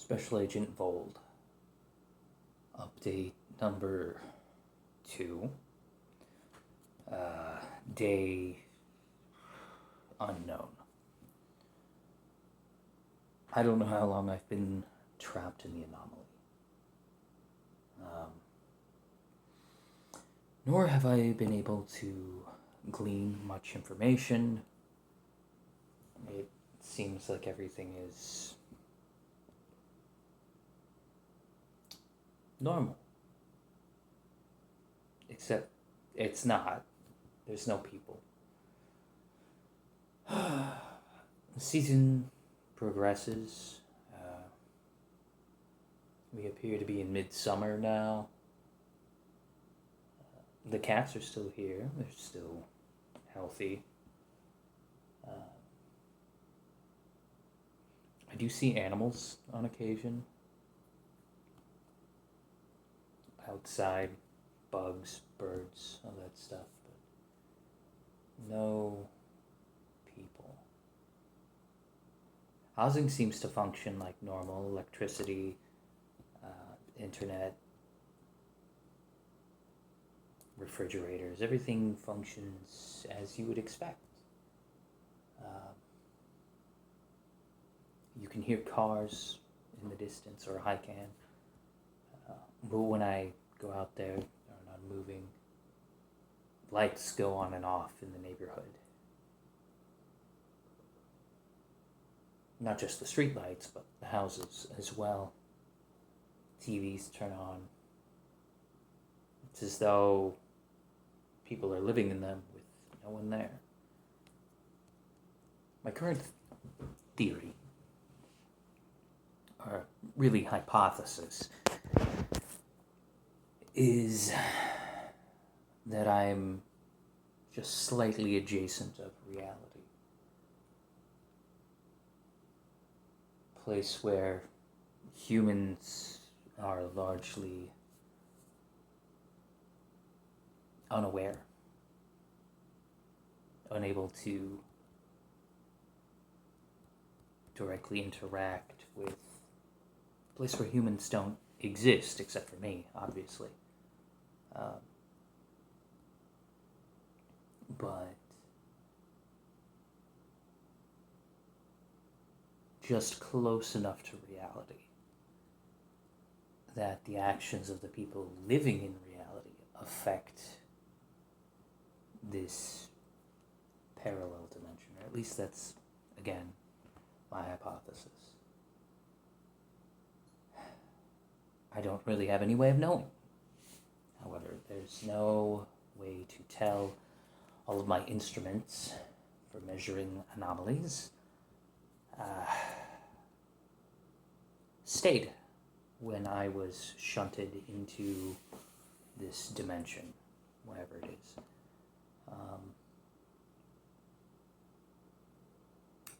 Special Agent Vold. Update number 2. Day unknown. I don't know how long I've been trapped in the anomaly. Nor have I been able to glean much information. It seems like everything is normal. Except it's not. There's no people. The season progresses. We appear to be in midsummer now. The cats are still here. They're still healthy. I do see animals on occasion. Outside, bugs, birds, all that stuff, but no people. Housing seems to function like normal. Electricity, internet, refrigerators, everything functions as you would expect. You can hear cars in the distance, or I can. But when I go out there, they're not moving. Lights go on and off in the neighborhood. Not just the street lights, but the houses as well. TVs turn on. It's as though people are living in them with no one there. My current theory, or really hypothesis, is that I'm just slightly adjacent of reality. A place where humans are largely unaware, unable to directly interact with a place where humans don't exist, except for me, obviously. But just close enough to reality that the actions of the people living in reality affect this parallel dimension, or at least that's, again, my hypothesis. I don't really have any way of knowing. However, there's no way to tell. All of my instruments for measuring anomalies stayed when I was shunted into this dimension, whatever it is.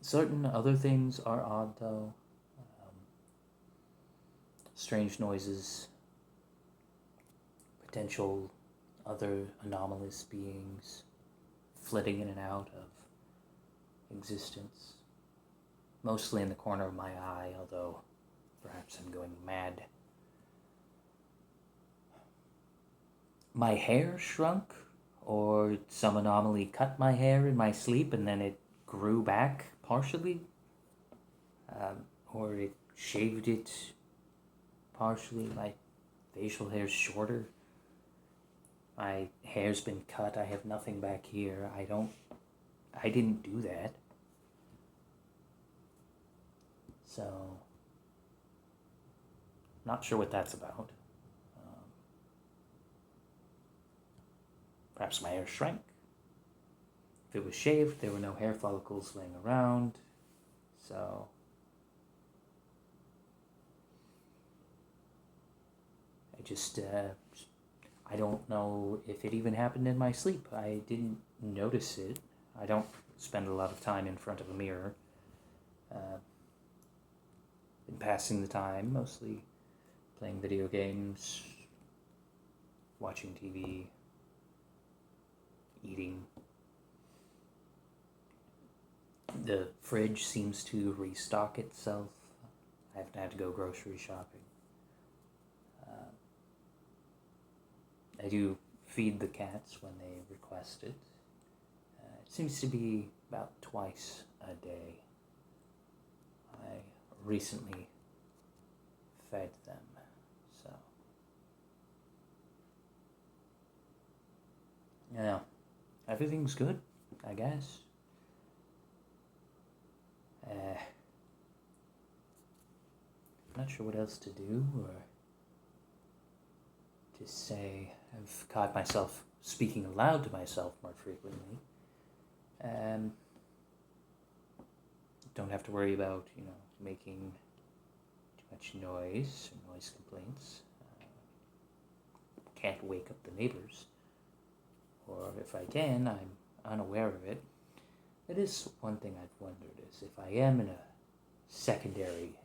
Certain other things are odd, though. Strange noises, potential other anomalous beings flitting in and out of existence. Mostly in the corner of my eye, although perhaps I'm going mad. My hair shrunk, or some anomaly cut my hair in my sleep and then it grew back partially, or it shaved it partially. My facial hair's shorter. My hair's been cut. I have nothing back here. I didn't do that. So, not sure what that's about. Perhaps my hair shrank. If it was shaved, there were no hair follicles laying around. So, I don't know if it even happened in my sleep. I didn't notice it. I don't spend a lot of time in front of a mirror. Been passing the time, mostly playing video games, watching TV, eating. The fridge seems to restock itself. I haven't had to go grocery shopping. I do feed the cats when they request it. It seems to be about twice a day. I recently fed them, so yeah, everything's good, I guess. I'm not sure what else to do or to say. I've caught myself speaking aloud to myself more frequently. Don't have to worry about, making too much noise or noise complaints. Can't wake up the neighbors. Or if I can, I'm unaware of it. It is one thing I've wondered is if I am in a secondary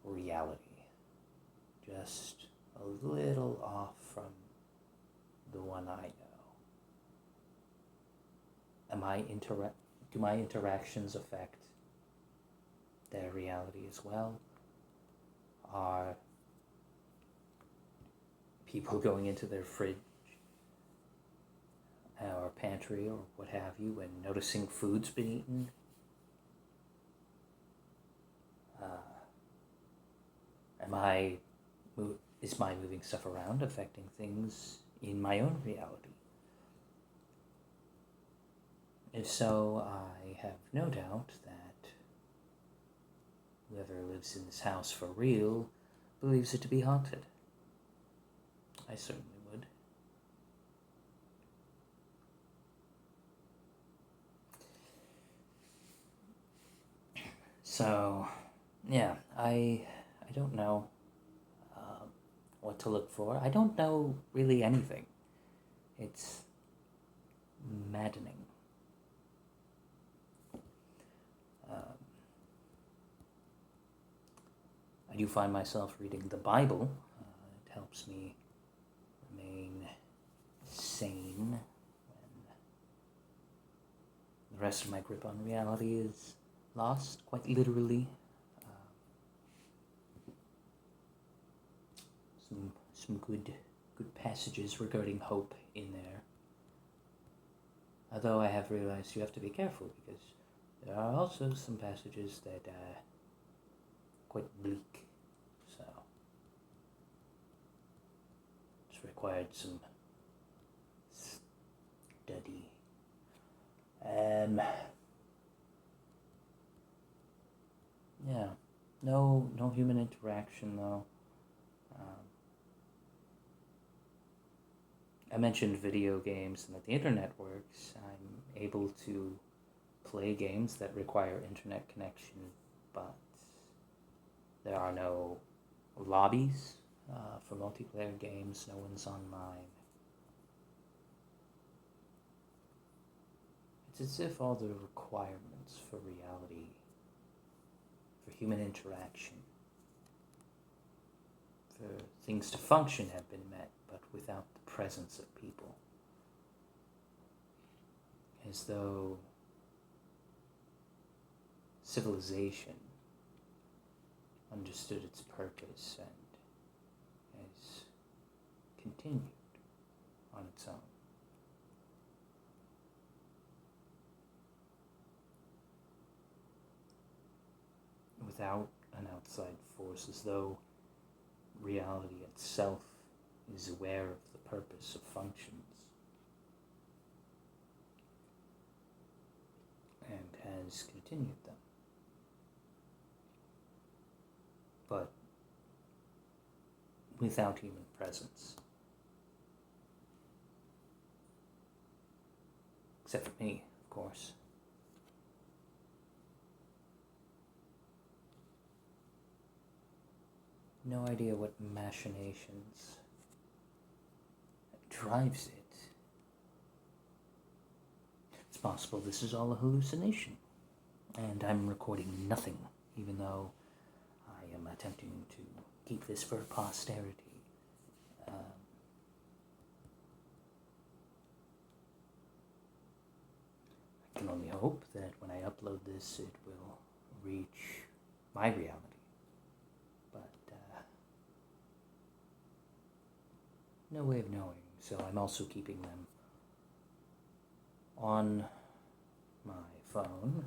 reality, just a little off from the one I know. Do my interactions affect their reality as well? Are people going into their fridge or pantry or what have you and noticing food's been eaten? Is my moving stuff around affecting things in my own reality? If so, I have no doubt that whoever lives in this house for real believes it to be haunted. I certainly would. So, yeah, I don't know what to look for. I don't know really anything. It's maddening. I do find myself reading the Bible. It helps me remain sane when the rest of my grip on reality is lost, quite literally. Some good passages regarding hope in there. Although I have realized you have to be careful because there are also some passages that are quite bleak. So it's required some study. Yeah, no human interaction though. I mentioned video games and that the internet works. I'm able to play games that require internet connection, but there are no lobbies for multiplayer games. No one's online. It's as if all the requirements for reality, for human interaction, for things to function have been met, but without the presence of people. As though civilization understood its purpose and has continued on its own. Without an outside force, as though reality itself is aware of the purpose of functions and has continued them. But without human presence. Except for me, of course. No idea what machinations drives it. It's possible this is all a hallucination, and I'm recording nothing, even though I am attempting to keep this for posterity. I can only hope that when I upload this, it will reach my reality. But no way of knowing, so I'm also keeping them on my phone,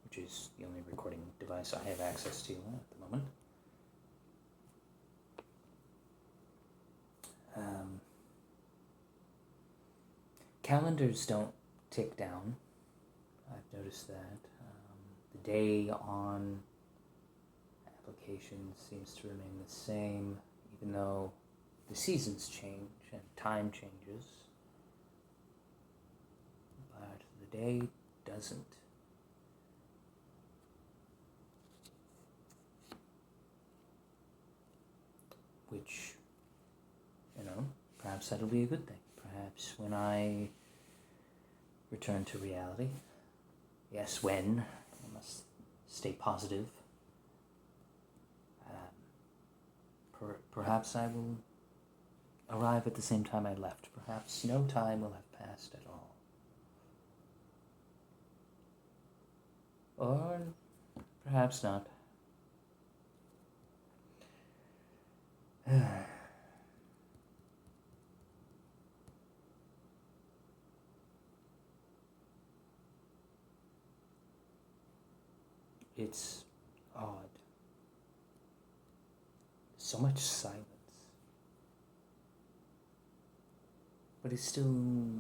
which is the only recording device I have access to at the moment. Calendars don't tick down. I've noticed that. The day on application seems to remain the same, even though the seasons change and time changes. But the day doesn't. Which, perhaps that'll be a good thing. Perhaps when I return to reality, yes, when, I must stay positive, perhaps I will arrive at the same time I left. Perhaps no time will have passed at all. Or perhaps not. It's odd. So much silence. But it's still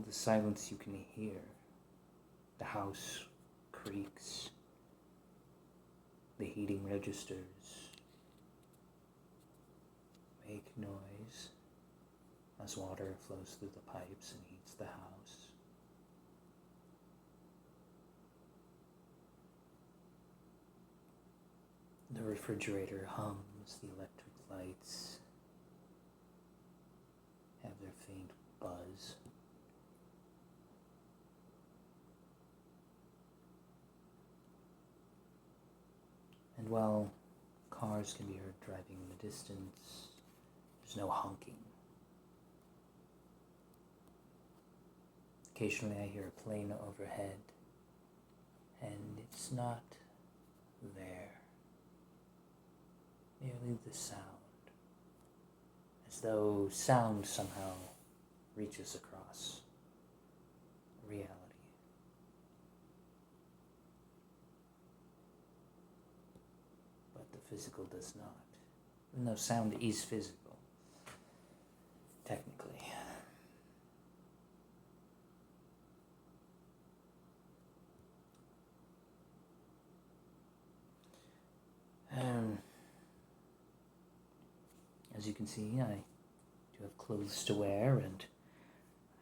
the silence you can hear. The house creaks. The heating registers make noise as water flows through the pipes and heats the house. The refrigerator hums, the electric lights have their faint buzz. And while cars can be heard driving in the distance, there's no honking. Occasionally I hear a plane overhead, and it's not there. Merely the sound, as though sound somehow reaches across reality. But the physical does not, even though sound is physical, technically. As you can see, I do have clothes to wear, and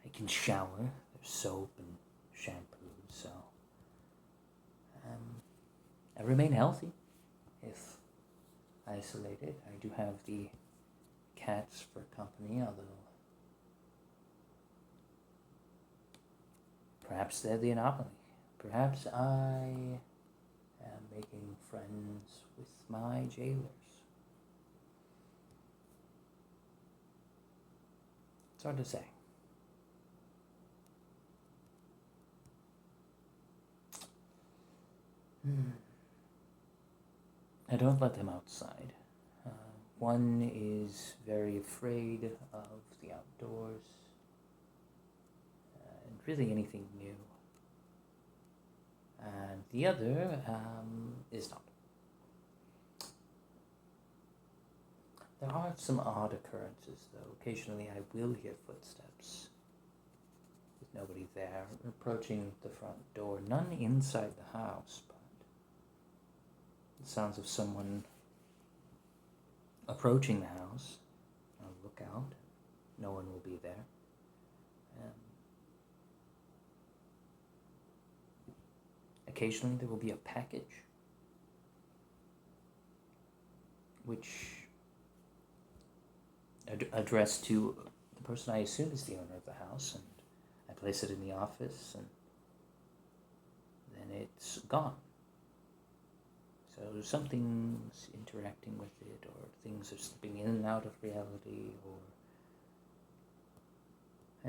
I can shower. There's soap and shampoo, so I remain healthy if isolated. I do have the cats for company, although perhaps they're the anomaly. Perhaps I am making friends with my jailers. It's hard to say. I don't let them outside. One is very afraid of the outdoors, and really anything new. And the other is not. There are some odd occurrences, though. Occasionally I will hear footsteps with nobody there approaching the front door. None inside the house, but the sounds of someone approaching the house. I'll look out. No one will be there. Occasionally there will be a package which addressed to the person I assume is the owner of the house, and I place it in the office, and then it's gone. So something's interacting with it, or things are slipping in and out of reality, or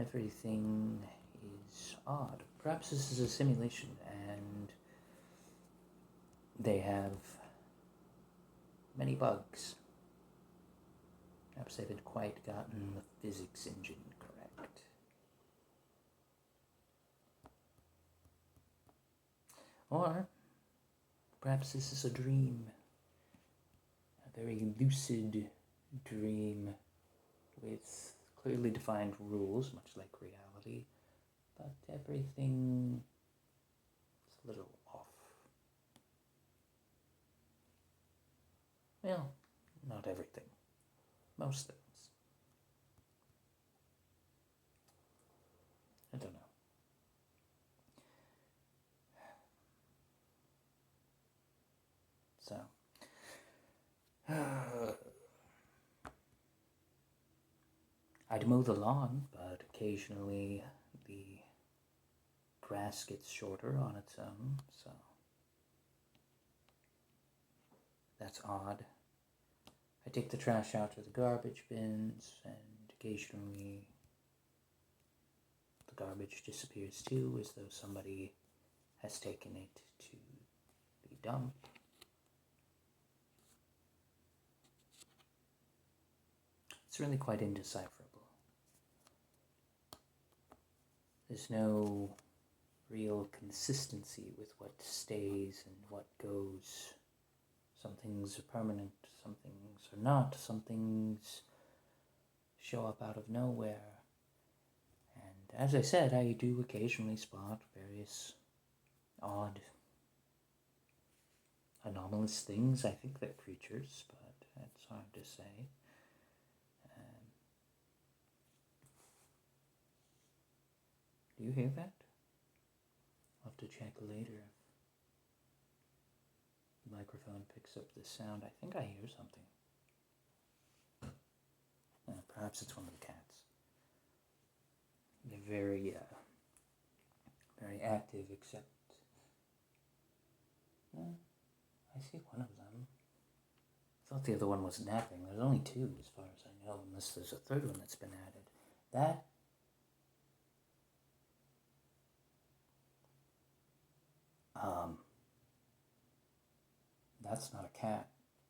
everything is odd. Perhaps this is a simulation, and they have many bugs. Perhaps I haven't quite gotten the physics engine correct. Or perhaps this is a dream. A very lucid dream with clearly defined rules, much like reality, but everything is a little off. Well, not everything. Most things. I don't know. So, I'd mow the lawn, but occasionally the grass gets shorter on its own, so that's odd. I take the trash out to the garbage bins, and occasionally the garbage disappears too, as though somebody has taken it to be dumped. It's really quite indecipherable. There's no real consistency with what stays and what goes. Some things are permanent, some things are not, some things show up out of nowhere. And as I said, I do occasionally spot various odd, anomalous things. I think they're creatures, but it's hard to say. Do you hear that? I'll have to check later if the microphone picks up the sound. I think I hear something. Perhaps it's one of the cats. They're very, very active, except... I see one of them. I thought the other one was napping. There's only two, as far as I know, unless there's a third one that's been added. That's not a cat.